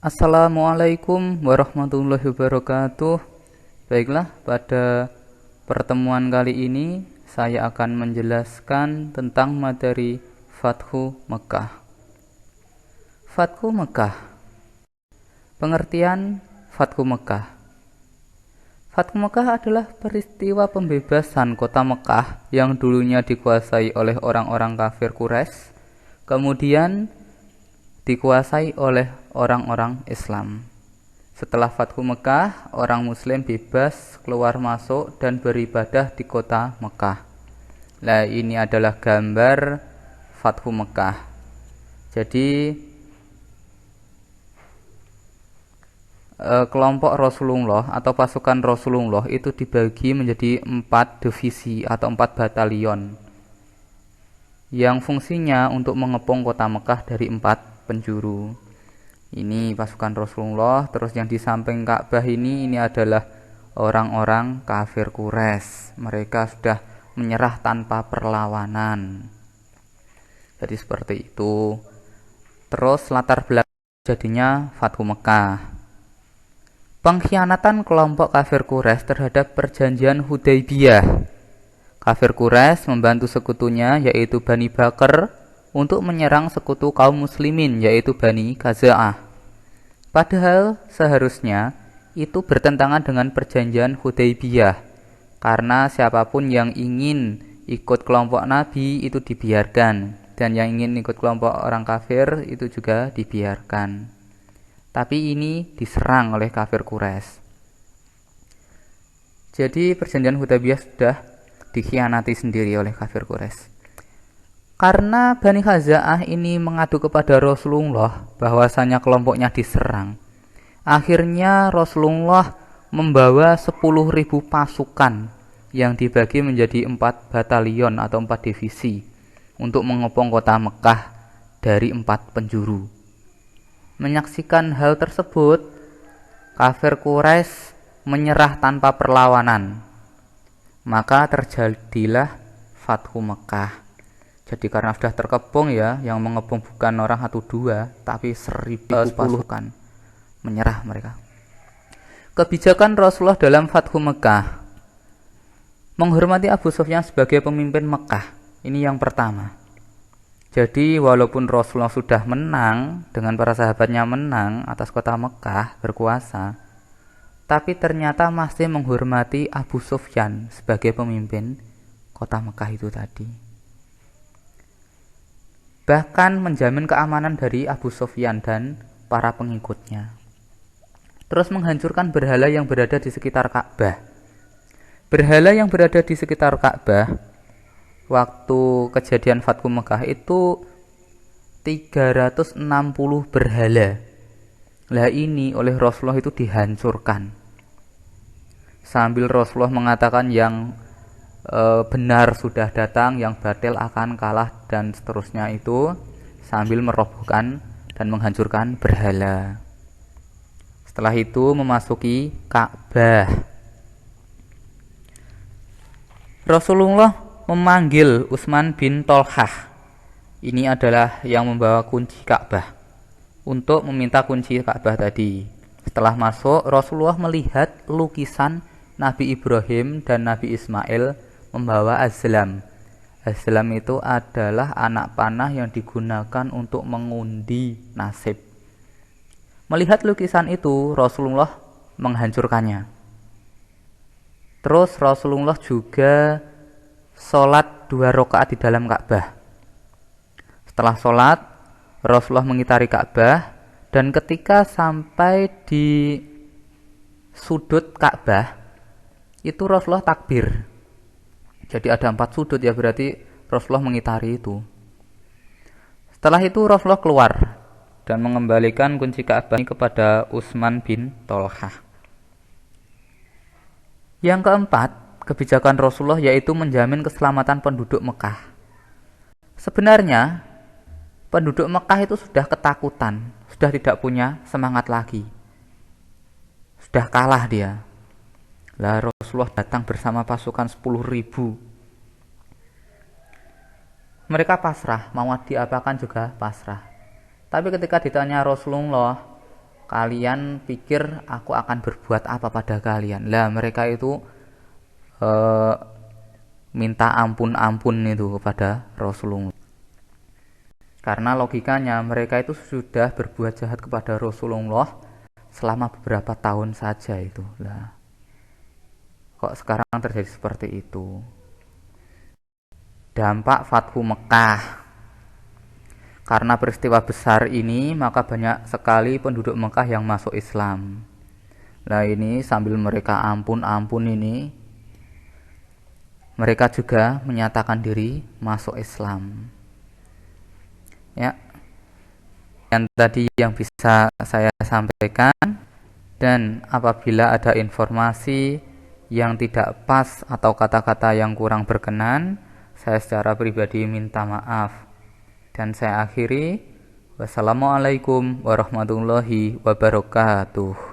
Assalamualaikum warahmatullahi wabarakatuh. Baiklah, pada pertemuan kali ini saya akan menjelaskan tentang materi Fathu Mekah. Fathu Mekah. Pengertian Fathu Mekah. Fathu Mekah adalah peristiwa pembebasan kota Mekah yang dulunya dikuasai oleh orang-orang kafir Quraisy, kemudian dikuasai oleh orang-orang Islam. Setelah Fathu Mekah, orang Muslim bebas keluar masuk dan beribadah di kota Mekah. Nah, ini adalah gambar Fathu Mekah. Jadi kelompok Rasulullah atau pasukan Rasulullah itu dibagi menjadi 4 divisi atau 4 batalion yang fungsinya untuk mengepung kota Mekah dari 4 penjuru. Ini pasukan Rasulullah. Terus yang di samping Ka'bah ini adalah orang-orang kafir Quraisy. Mereka sudah menyerah tanpa perlawanan. Jadi seperti itu. Terus latar belakang jadinya Fathu Mekah. Pengkhianatan kelompok kafir Quraisy terhadap perjanjian Hudaybiyah. Kafir Quraisy membantu sekutunya yaitu Bani Bakr untuk menyerang sekutu kaum muslimin yaitu Bani Khaza'ah. Padahal seharusnya itu bertentangan dengan perjanjian Hudaybiyah, karena siapapun yang ingin ikut kelompok Nabi itu dibiarkan, dan yang ingin ikut kelompok orang kafir itu juga dibiarkan. Tapi ini diserang oleh kafir Quraisy. Jadi perjanjian Hudaybiyah sudah dikhianati sendiri oleh kafir Quraisy. Karena Bani Khaza'ah ini mengadu kepada Rasulullah bahwasanya kelompoknya diserang, akhirnya Rasulullah membawa 10.000 pasukan yang dibagi menjadi 4 batalion atau 4 divisi untuk mengepung kota Mekah dari 4 penjuru. Menyaksikan hal tersebut, kafir Quraisy menyerah tanpa perlawanan. Maka terjadilah Fathu Mekah. Jadi karena sudah terkepung ya, yang mengepung bukan orang 1-2, tapi 1.000 pasukan. Menyerah mereka. Kebijakan Rasulullah dalam Fathu Mekah. Menghormati Abu Sufyan sebagai pemimpin Mekah. Ini yang pertama. Jadi walaupun Rasulullah sudah menang, dengan para sahabatnya menang atas kota Mekah, berkuasa, tapi ternyata masih menghormati Abu Sufyan sebagai pemimpin kota Mekah itu tadi. Bahkan menjamin keamanan dari Abu Sufyan dan para pengikutnya. Terus menghancurkan berhala yang berada di sekitar Ka'bah. Berhala yang berada di sekitar Ka'bah waktu kejadian Fathu Mekah itu 360 berhala. Lah ini oleh Rasulullah itu dihancurkan. Sambil Rasulullah mengatakan yang benar sudah datang, yang batil akan kalah dan seterusnya itu, sambil merobohkan dan menghancurkan berhala. Setelah itu memasuki Ka'bah. Rasulullah memanggil Utsman bin Tolhah. Ini adalah yang membawa kunci Ka'bah untuk meminta kunci Ka'bah tadi. Setelah masuk, Rasulullah melihat lukisan Nabi Ibrahim dan Nabi Ismail membawa azlam. Azlam itu adalah anak panah yang digunakan untuk mengundi nasib. Melihat lukisan itu, Rasulullah menghancurkannya. Terus Rasulullah juga sholat 2 rakaat di dalam Ka'bah. Setelah sholat, Rasulullah mengitari Ka'bah, dan ketika sampai di sudut Ka'bah, itu Rasulullah takbir. Jadi ada 4 sudut ya, berarti Rasulullah mengitari itu. Setelah itu Rasulullah keluar dan mengembalikan kunci Ka'bah ini kepada Utsman bin Tolhah. Yang keempat, kebijakan Rasulullah yaitu menjamin keselamatan penduduk Mekah. Sebenarnya penduduk Mekah itu sudah ketakutan, sudah tidak punya semangat lagi. Sudah kalah dia. Lah Rasulullah datang bersama pasukan 10.000. Mereka pasrah, mau diapakan juga pasrah. Tapi ketika ditanya Rasulullah, kalian pikir aku akan berbuat apa pada kalian? Lah mereka itu minta ampun itu kepada Rasulullah. Karena logikanya mereka itu sudah berbuat jahat kepada Rasulullah selama beberapa tahun saja itu. Lah kok sekarang terjadi seperti itu? Dampak Fathu Mekah. Karena peristiwa besar ini, maka banyak sekali penduduk Mekah yang masuk Islam. Nah ini sambil mereka ampun ini, mereka juga menyatakan diri masuk Islam. Ya, yang tadi yang bisa saya sampaikan. Dan apabila ada informasi yang tidak pas atau kata-kata yang kurang berkenan, saya secara pribadi minta maaf. Dan saya akhiri, wassalamualaikum warahmatullahi wabarakatuh.